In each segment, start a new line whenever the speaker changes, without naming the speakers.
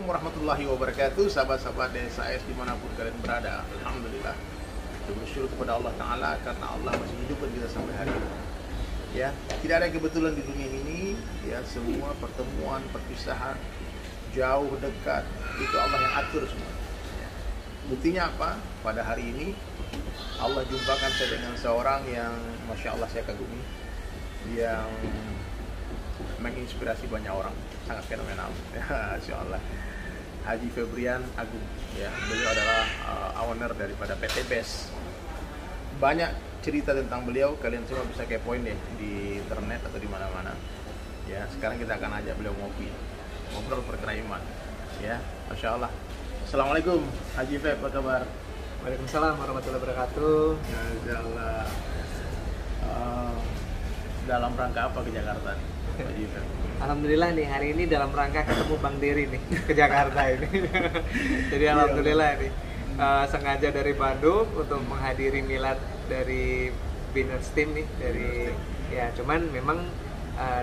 Assalamualaikum warahmatullahi wabarakatuh, sahabat-sahabat DSAS dimanapun kalian berada. Alhamdulillah, kita bersyukur kepada Allah Ta'ala karena Allah masih hidupkan kita sampai hari ini. Ya, tidak ada kebetulan di dunia ini. Ya, semua pertemuan, perpisahan, jauh dekat itu Allah yang atur semua. Ya. Buktinya apa? Pada hari ini Allah jumpakan saya dengan seorang yang masya Allah saya kagumi, yang menginspirasi banyak orang, sangat fenomenal. Ya, insya Allah. Haji Febrian Agung, ya, beliau adalah owner daripada PT BES. Banyak cerita tentang beliau, kalian semua bisa kepoin deh di internet atau di mana-mana. Ya, sekarang kita akan ajak beliau ngobrol perkara iman. Ya, masya Allah. Assalamualaikum, Haji Feb, apa kabar?
Waalaikumsalam warahmatullahi wabarakatuh.
Masya Allah. Dalam rangka apa ke Jakarta nih?
Alhamdulillah nih, hari ini dalam rangka ketemu Bang Dery nih ke Jakarta ini. Jadi alhamdulillah nih sengaja dari Bandung untuk menghadiri milad dari Binance Team nih dari ya, cuman memang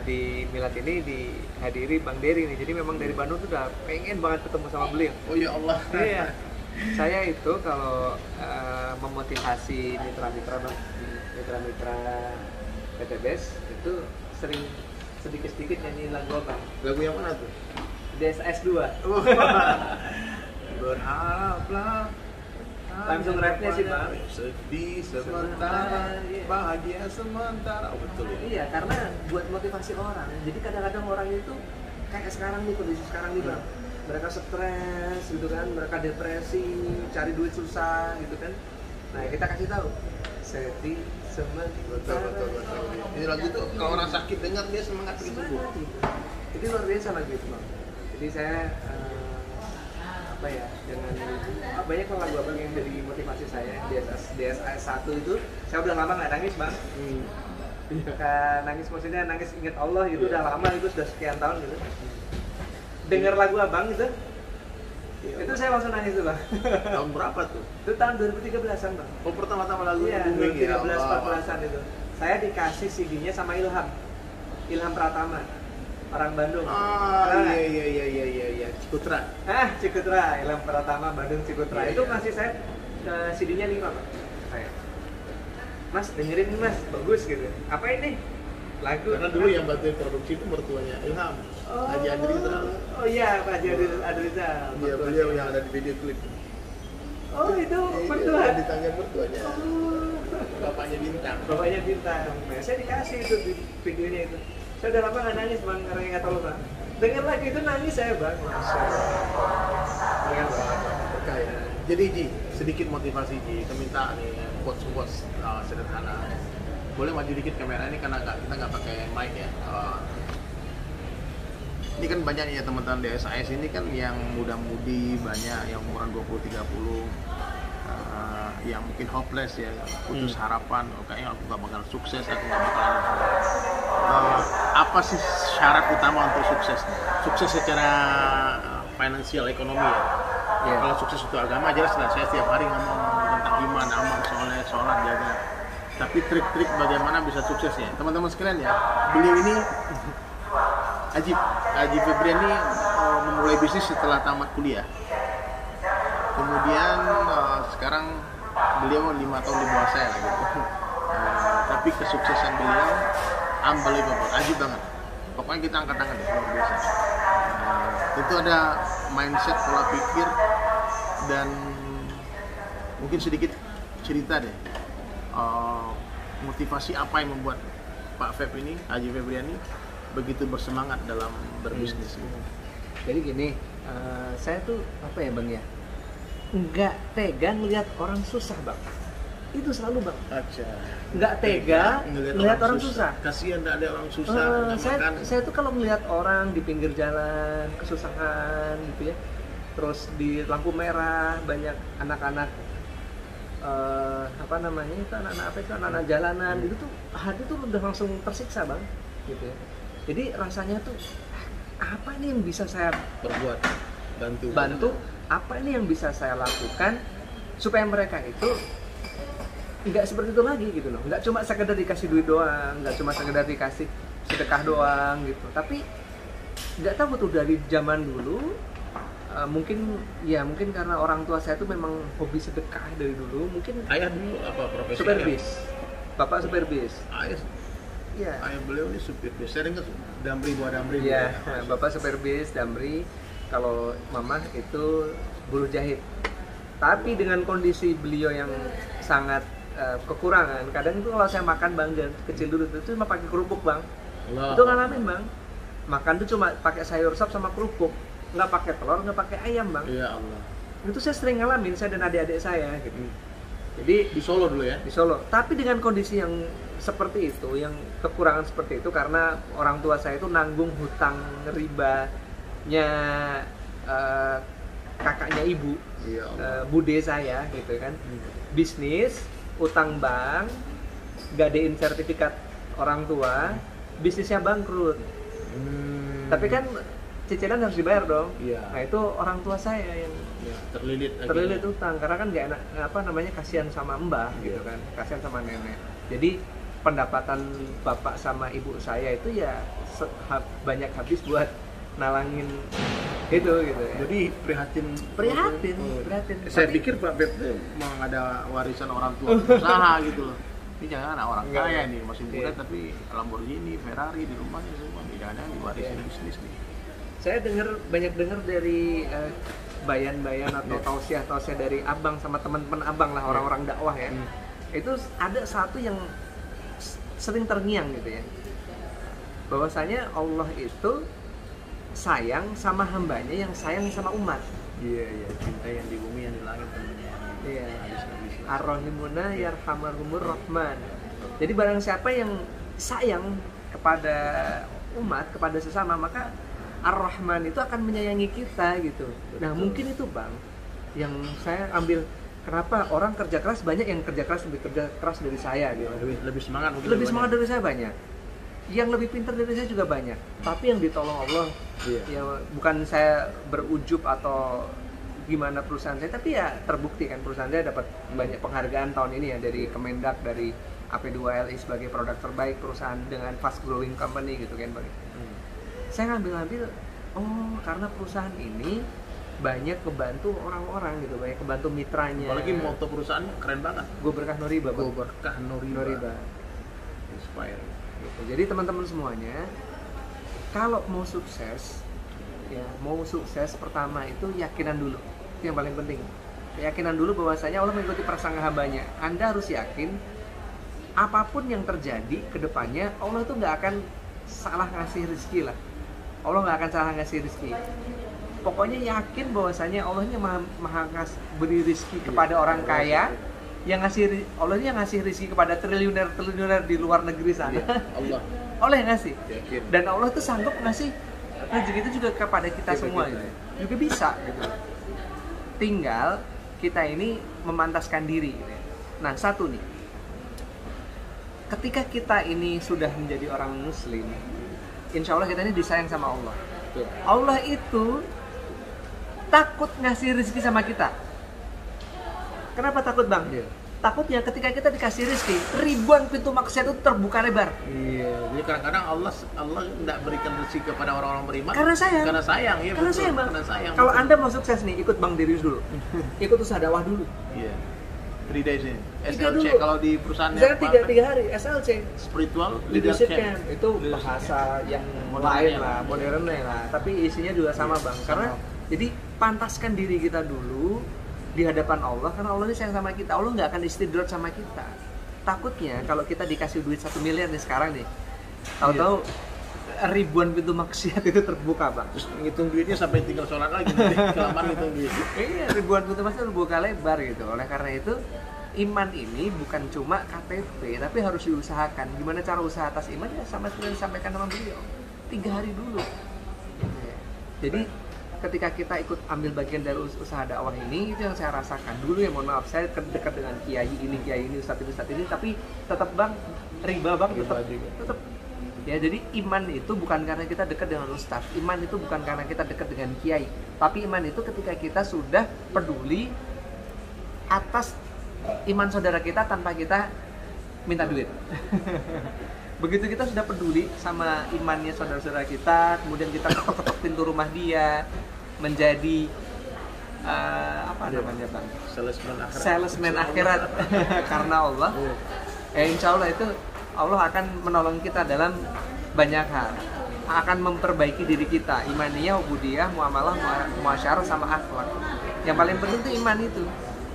di milad ini dihadiri Bang Dery nih. Jadi memang dari Bandung tuh udah pengen banget ketemu sama beliau.
Oh ya Allah.
Iya. Saya itu kalau memotivasi mitra-mitra PT BES itu sering sedikit-sedikit nyanyi lagu apa?
Lagu yang mana tuh?
DSS 2.
Berharaplah
langsung rapnya sih Bang.
Sedih sementara, bahagia sementara. Oh, betul ya?
Iya, karena buat motivasi orang. Jadi kadang-kadang orang itu kayak sekarang nih, kondisi sekarang nih Bang, mereka stres gitu kan, mereka depresi, cari duit susah gitu kan. Nah, kita kasih tahu sedih sementara.
Betul. Ini lagu tuh kalau orang sakit dengar dia semangat gitu.
Jadi luar biasa lagu itu Bang. Jadi saya apa ya, dengan banyak lagu abang yang jadi motivasi saya. DSS 1 itu saya udah lama nggak nangis Bang. Nangis maksudnya nangis ingat Allah gitu, udah lama itu, sudah sekian tahun gitu. Dengar lagu abang gitu, itu saya langsung nangis tuh Bang.
Tahun berapa tuh?
Itu tahun 2013an Bang.
Oh, pertama-tama lagu
Iya,
booming ya.
2013-14an itu. Saya dikasih CD-nya sama Ilham Pratama, orang Bandung.
Iya, Cikutra.
Cikutra, Ilham Pratama, Bandung Cikutra.
Iya,
Itu
iya.
ngasih saya CD-nya 5 Pak. Saya, Mas dengerin nih Mas, bagus gitu. Apa ini? Lagu.
Karena dulu yang bantuin produksi itu mertuanya Ilham, Haji Adrizal.
Oh iya, Pak Haji Adrizal.
Iya, beliau yang ada di video klip.
Oh itu mertua.
Di tangan mertuanya. Bapaknya Bintang.
Bapaknya Bintang. Nah, saya dikasih itu di videonya itu. Saya udah lama nggak nangis Bang, karena nggak tahu Bang. Dengar lagi itu nangis saya Bang. Masya Allah.
Berkah ya. Jadi Ji, sedikit motivasi Ji. Kita minta nih quotes sederhana. Boleh maju dikit kamera ini karena kita nggak pakai mic ya. Ini kan banyak ya teman-teman DSAS ini kan yang muda-mudi, banyak yang umuran 20-30, yang mungkin hopeless ya, putus harapan. Oh, kayaknya aku nggak bakal sukses, aku nggak bakal apa sih syarat utama untuk sukses? Sukses secara finansial, ekonomi ya. Yeah. Kalau sukses itu agama jelas lah, saya setiap hari ngomong tentang iman, amal, soleh, sholat, jaga. Tapi trik-trik bagaimana bisa sukses ya, teman-teman sekalian ya. Beliau ini Haji Febrian ini memulai bisnis setelah tamat kuliah. Kemudian sekarang beliau 5 tahun di bawah saya lah gitu. Tapi kesuksesan beliau unbelievable, ajib banget. Pokoknya kita angkat tangan deh, luar biasa. Tentu ada mindset, pola pikir, dan mungkin sedikit cerita deh. Motivasi apa yang membuat Pak Feb ini, Haji Febrian ini begitu bersemangat dalam berbisnis?
Jadi gini, saya tuh apa ya Bang ya, nggak tega melihat orang susah Bang. Itu selalu Bang. Nggak tega melihat orang susah.
Kasihan nggak ada orang susah.
Saya tuh kalau melihat orang di pinggir jalan kesusahan gitu ya, terus di lampu merah banyak anak-anak anak-anak jalanan gitu tuh, hati tuh udah langsung tersiksa Bang gitu ya. Jadi rasanya tuh apa ini yang bisa saya
berbuat,
bantu, apa ini yang bisa saya lakukan supaya mereka itu nggak seperti itu lagi gitu loh. Nggak cuma sekedar dikasih duit doang, nggak cuma sekedar dikasih sedekah doang gitu. Tapi nggak tahu tuh dari zaman dulu Mungkin karena orang tua saya itu memang hobi sedekah dari dulu. Mungkin
Ayah dulu apa profesi?
supir
ayah?
bis, bapak supir bis.
Ayah,
Iya.
ayah beliau ini supir bis. Saya dengar Damri buah Damri.
Iya,
gitu ya.
bapak supir bis Damri. Kalau mama itu buruh jahit. Tapi dengan kondisi beliau yang sangat kekurangan, kadang itu kalau saya makan bang, dan kecil dulu itu cuma pakai kerupuk bang.
Allah.
Itu ngalamin bang. Makan tuh cuma pakai sayur sop sama kerupuk, nggak pakai telur, nggak pakai ayam bang.
Ya Allah.
Itu saya sering ngalamin, saya dan adik-adik saya gitu. Jadi
Di Solo dulu ya?
di Solo. Tapi dengan kondisi yang seperti itu, yang kekurangan seperti itu, karena orang tua saya itu nanggung hutang ribanya kakaknya ibu,
Iya Allah.
bude saya gitu kan. Bisnis, utang bank, gadein sertifikat orang tua, bisnisnya bangkrut. Tapi kan cicilan harus dibayar dong.
Iya.
Nah itu orang tua saya yang
Ya, terlilit lagi.
terlilit utang karena kan nggak enak, kasihan sama mbah gitu
Iya.
kan, kasihan sama nenek. Jadi pendapatan bapak sama ibu saya itu ya banyak habis buat nalangin itu gitu ya.
Jadi prihatin.
Prihatin.
Saya
Tapi-
pikir Pak Beb itu mau ada warisan orang tua usaha gitu loh. Ini jangan orang
Enggak.
kaya nih, masih muda
Iya.
tapi Lamborghini, Ferrari di rumahnya semua. Jangan diwarisin
Iya.
bisnis nih.
Saya banyak dengar dari bayan-bayan atau
Iya.
tausiah-tausiah dari abang sama teman-teman abang lah, orang-orang dakwah ya. Itu ada satu yang sering terngiang gitu ya, bahwasanya Allah itu sayang sama hambanya yang sayang sama umat.
Iya, cinta yang di bumi yang di langit temennya.
Iya.
Hadis Nabi SAW.
Ar-Rahimuna yarhamahumur Rahman. Jadi barang siapa yang sayang kepada umat, kepada sesama, maka Ar-Rahman itu akan menyayangi kita gitu. Nah, mungkin itu Bang yang saya ambil, kenapa orang kerja keras, banyak yang kerja keras dari saya gitu.
Lebih semangat mungkin.
Lebih semangat dari saya banyak. Yang lebih pintar dari saya juga banyak. Tapi yang ditolong Allah,
Iya.
ya bukan saya berujub atau gimana perusahaan saya, tapi ya terbukti kan perusahaan saya dapat banyak penghargaan tahun ini ya dari Kemendak, dari AP2LI sebagai produk terbaik perusahaan dengan fast growing company gitu kan Bang. Saya ngambil oh karena perusahaan ini banyak kebantu orang-orang gitu, banyak kebantu mitranya.
Apalagi moto perusahaan keren banget.
Gue berkah Noriba Bang.
Go berkah Noriba. Inspire.
Gitu. Jadi teman-teman semuanya, kalau mau sukses, ya mau sukses pertama itu yakinan dulu, itu yang paling penting. Keyakinan dulu bahwasanya Allah mengikuti prasangka hambanya. Anda harus yakin apapun yang terjadi ke depannya, Allah itu nggak akan salah ngasih rezeki lah. Allah nggak akan salah ngasih rezeki. Pokoknya yakin bahwasanya Allahnya maha beri rezeki kepada orang kaya, yang Allah yang ngasih rezeki kepada triliuner di luar negeri sana.
Allah.
Allah yang ngasih.
Yakin.
Dan Allah tuh sanggup ngasih rezeki itu juga kepada kita semua gitu. Juga bisa gitu. Tinggal kita ini memantaskan diri gitu ya. Nah, satu nih. Ketika kita ini sudah menjadi orang muslim, insya Allah kita ini disayang sama Allah.
Betul.
Allah itu takut ngasih rezeki sama kita. Kenapa takut Bang?
Iya.
Takutnya ketika kita dikasih rezeki, ribuan pintu maksiat itu terbuka lebar.
Iya, jadi kadang-kadang Allah tidak berikan rezeki kepada orang-orang beriman
Karena sayang.
Karena sayang, iya
Karena
betul.
sayang Bang.
Karena sayang.
Kalau
betul.
Anda mau sukses nih, ikut Bang Dirius dulu. Ikut usaha dakwah dulu.
Iya. 3 days ini.
Tiga
SLC
dulu.
kalau di perusahaan
Misalnya tiga hari SLC.
spiritual
Leadership
camp.
Camp itu bahasa yang lain lah, modernnya lah. Tapi isinya juga sama Bang. Karena jadi pantaskan diri kita dulu di hadapan Allah, karena Allah ini sayang sama kita. Allah nggak akan istidrat sama kita. Takutnya kalau kita dikasih duit 1 miliar nih sekarang nih, tahu-tahu ribuan pintu maksiat itu terbuka Bang.
Terus ngitung duitnya sampai tinggal sholat lagi nanti kelamaan ngitung duit.
Iya, ribuan pintu maksiat terbuka lebar gitu. Oleh karena itu iman ini bukan cuma KTP, tapi harus diusahakan. Gimana cara usaha atas iman ya sama seperti yang disampaikan sama beliau. 3 hari dulu. Jadi ketika kita ikut ambil bagian dari usaha dakwah ini, itu yang saya rasakan dulu ya. Mohon maaf, saya dekat dengan kiai ini, ustadz ini, tapi tetap Bang riba Bang, tetap. Ya, jadi iman itu bukan karena kita dekat dengan ustadz, iman itu bukan karena kita dekat dengan kiai, tapi iman itu ketika kita sudah peduli atas iman saudara kita tanpa kita minta duit. Begitu kita sudah peduli sama imannya saudara-saudara kita, kemudian kita ketok-ketok pintu rumah dia, menjadi apa namanya bang? Salesman akhirat karena Allah. Insya Allah itu Allah akan menolong kita dalam banyak hal. Akan memperbaiki diri kita, imaniyah, ubudiyah, muamalah, muasyarah sama akhlak. Yang paling penting itu iman itu.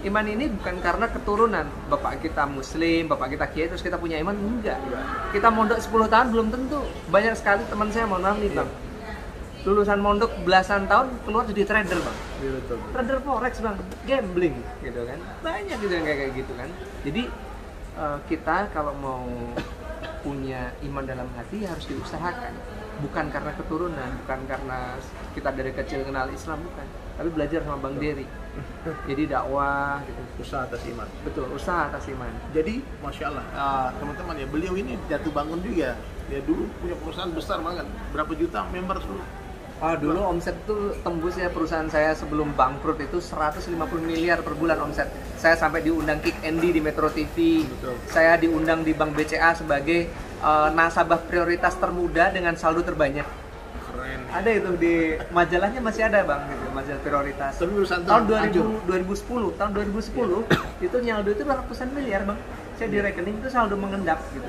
Iman ini bukan karena keturunan bapak kita muslim, bapak kita kiai terus kita punya iman, enggak. Kita mondok 10 tahun belum tentu. Banyak sekali teman saya, mohon maaf nih bang, lulusan mondok belasan tahun keluar jadi trader bang, trader forex bang, gambling gitu kan, banyak gitu yang kayak gitu kan. Jadi kita kalau mau punya iman dalam hati harus diusahakan, bukan karena keturunan, bukan karena kita dari kecil kenal Islam, bukan, tapi belajar sama Bang Dery. Jadi dakwah gitu.
Usaha atas iman.
Betul, usaha atas iman.
Jadi Masya Allah, teman-teman ya, beliau ini jatuh bangun juga. Dia dulu punya perusahaan besar banget, berapa juta member dulu.
Dulu omset tuh tembus ya, perusahaan saya sebelum bangkrut itu 150 miliar per bulan omset. Saya sampai diundang Kick Andy di Metro TV.
Betul.
Saya diundang di Bank BCA sebagai nasabah prioritas termuda dengan saldo terbanyak.
Keren.
Ada itu di majalahnya, masih ada bang, gitu, majalah prioritas.
Tapi perusahaan
tahun
hancur.
2010 itu nyaldo itu ratusan miliar bang. Saya di rekening itu saldo mengendap gitu.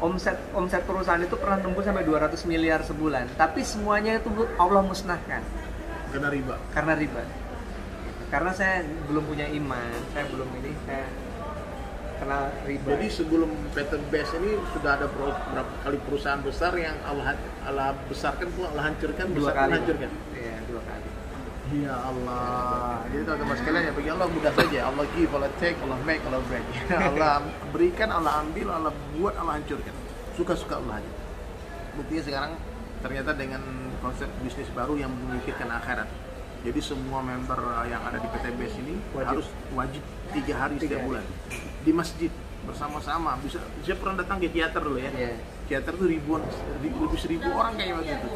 Omset perusahaan itu pernah tembus sampai 200 miliar sebulan, tapi semuanya itu Allah musnahkan karena riba. Karena saya belum punya iman, saya kena riba.
Jadi sebelum PT BES ini sudah ada berapa kali perusahaan besar yang Allah besarkan pun Allah hancurkan, hancurkan.
Iya, 2 kali.
Ya Allah. Jadi teman-teman sekalian ya, bagi Allah mudah saja. Allah give, Allah take, Allah make, Allah break. Allah berikan, Allah ambil, Allah buat, Allah hancurkan. Suka-suka Allah aja. Buktinya sekarang ternyata dengan konsep bisnis baru yang memikirkan akhirat. Jadi semua member yang ada di PT BES ini harus wajib 3 hari setiap bulan di masjid bersama-sama. Saya pernah datang ke teater dulu ya.
Yeah.
Teater tuh lebih 1.000 orang kayak begitu.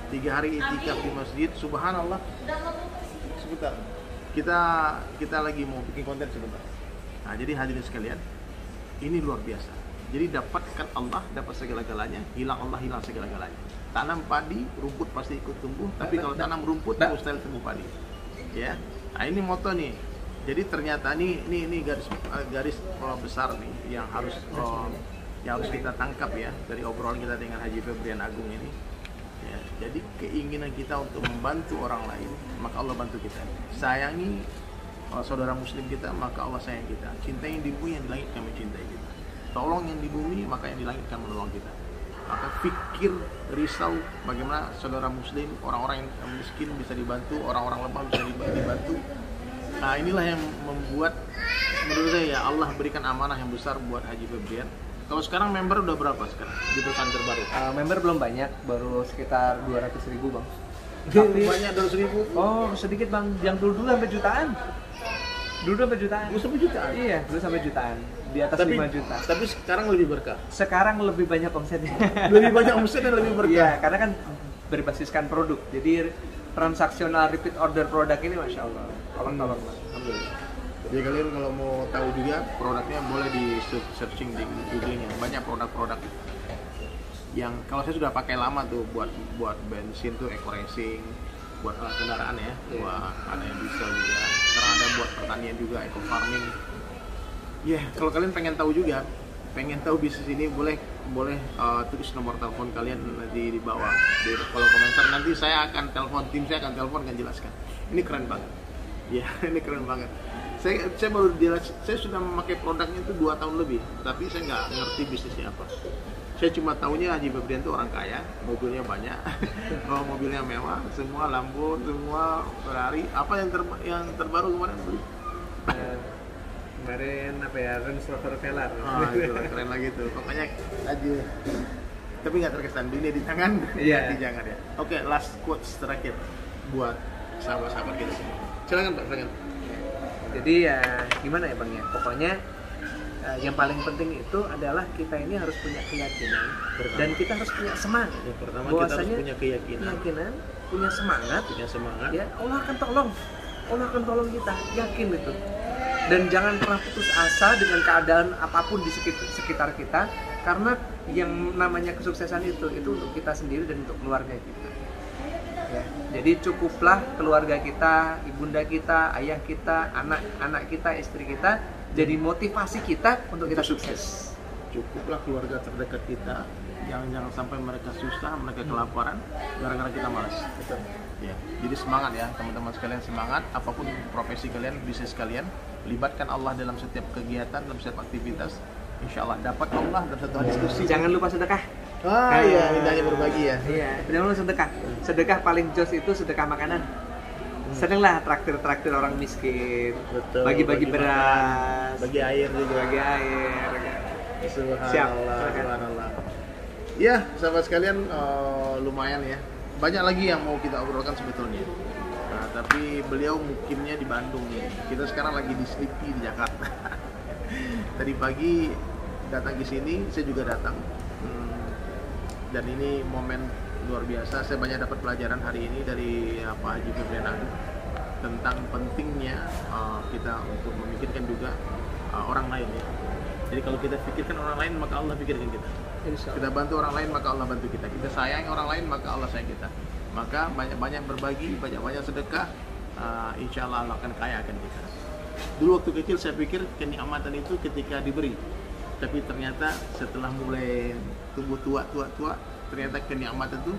3 hari itikaf di masjid, subhanallah. Sebentar, kita lagi mau bikin konten sebentar. Nah, jadi hadirin sekalian, ini luar biasa. Jadi dapatkan Allah, dapat segala-galanya. Hilang Allah, hilang segala-galanya. Tanam padi, rumput pasti ikut tumbuh. Tapi kalau tanam rumput, mustahil tumbuh padi. Ya, nah ini moto nih. Jadi ternyata ini garis besar nih yang harus kita tangkap ya dari obrolan kita dengan Haji Febrian Agung ini. Ya, jadi keinginan kita untuk membantu orang lain, maka Allah bantu kita. Sayangi saudara muslim kita, maka Allah sayang kita. Cintai yang di bumi, yang di langit kami cintai kita. Tolong yang di bumi, maka yang di langit akan menolong kita. Maka pikir, risau bagaimana saudara muslim, orang-orang yang miskin bisa dibantu, orang-orang lemah bisa dibantu. Nah, inilah yang membuat menurut saya ya Allah berikan amanah yang besar buat Haji Febrian. Kalau sekarang member udah berapa sekarang di perusahaan terbaru?
Member belum banyak, baru sekitar 200.000 bang.
Tapi banyak 200.000?
Oh sedikit bang, yang dulu sampai jutaan. Dulu sampai jutaan? Iya, dulu sampai jutaan. Di atas 5 juta.
Tapi sekarang lebih berkah? Sekarang
lebih banyak omsetnya.
Lebih banyak omset dan lebih berkah?
Iya, karena kan berbasiskan produk. Jadi transaksional repeat order produk ini Masya Allah. Tolong.
Alhamdulillah. Jadi kalian kalau mau tahu juga produknya boleh di searching di Google-nya. Banyak produk-produk yang kalau saya sudah pakai lama tuh buat bensin tuh Eco Racing, buat alat kendaraan ya, buat ada yang diesel juga. Sekarang ada buat pertanian juga, Eco Farming. Ya, kalau kalian pengen tahu bisnis ini boleh tulis nomor telepon kalian nanti di bawah di kolom komentar. Nanti saya akan telepon, tim saya akan telepon dan jelaskan. Ini keren banget. Ya, ini keren banget. Saya baru jelas, saya sudah memakai produknya itu 2 tahun lebih, tapi saya nggak ngerti bisnisnya apa. Saya cuma tahunya Haji Febrian itu orang kaya, mobilnya banyak, mobilnya mewah, semua Lambo, semua Ferrari. Apa yang terbaru kemarin beli?
Kemarin Range Rover Velar.
Itu keren lagi tuh. Pokoknya Haji. Tapi nggak terkesan, dunia di tangan,
Iya.
jangan ya. Oke, last quotes terakhir buat sahabat-sahabat kita semua. Silakan Pak, silakan.
Jadi ya gimana ya bang ya, pokoknya yang paling penting itu adalah kita ini harus punya keyakinan dan kita harus punya semangat.
Yang pertama kita harus punya keyakinan,
punya semangat. Ya Allah akan tolong kita, yakin itu. Dan jangan pernah putus asa dengan keadaan apapun di sekitar kita, karena yang namanya kesuksesan itu untuk kita sendiri dan untuk keluarga kita. Ya. Jadi cukuplah keluarga kita, ibunda kita, ayah kita, anak-anak kita, istri kita jadi motivasi kita untuk kita sukses.
Cukuplah keluarga terdekat kita, jangan sampai mereka susah, mereka kelaparan gara-gara kita malas.
Betul.
Ya, jadi semangat ya teman-teman sekalian, semangat apapun profesi kalian, bisnis kalian, libatkan Allah dalam setiap kegiatan, dalam setiap aktivitas. Insya Allah dapat Allah dalam satu hadis kursi.
Jangan lupa sedekah.
Iya, indahnya berbagi ya.
Iya, jangan lupa sedekah. Sedekah paling jos itu sedekah makanan. Senenglah traktir orang miskin.
Betul,
Bagi-bagi
bagi
beras,
bagi air juga.
bagi air.
Subhanallah, subhanallah. Ya, sahabat sekalian, lumayan ya. Banyak lagi yang mau kita obrolkan sebetulnya. Nah, tapi beliau mukimnya di Bandung nih. Kita sekarang lagi di Sleepy di Jakarta. Tadi pagi datang ke sini, saya juga datang. Dan ini momen luar biasa. Saya banyak dapat pelajaran hari ini dari Pak Haji Febrian tentang pentingnya kita untuk memikirkan juga orang lain ya. Jadi kalau kita pikirkan orang lain, maka Allah pikirkan kita. Kita bantu orang lain, maka Allah bantu kita. Kita sayang orang lain, maka Allah sayang kita. Maka banyak-banyak berbagi, banyak-banyak sedekah, insya Allah akan kaya akan kita. Dulu waktu kecil saya pikir kenikmatan itu ketika diberi, tapi ternyata setelah mulai tumbuh tua, ternyata kenikmatan itu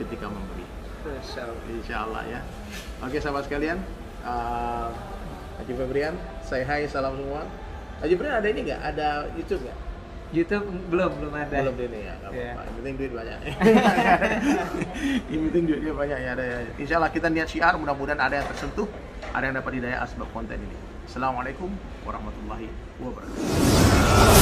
ketika memberi. Insya Allah ya. Oke sahabat sekalian, Haji Febrian, say hi, salam semua. Haji Febrian ada ini nggak? Ada YouTube nggak?
YouTube belum ada.
Belum ini ya, nggak apa-apa.
Yeah.
Yang penting duit banyak. Yang penting duitnya banyak ya. Ada. Insya Allah kita niat syiar, mudah-mudahan ada yang tersentuh, ada yang dapat hidayah sebab konten ini. Assalamualaikum warahmatullahi wabarakatuh.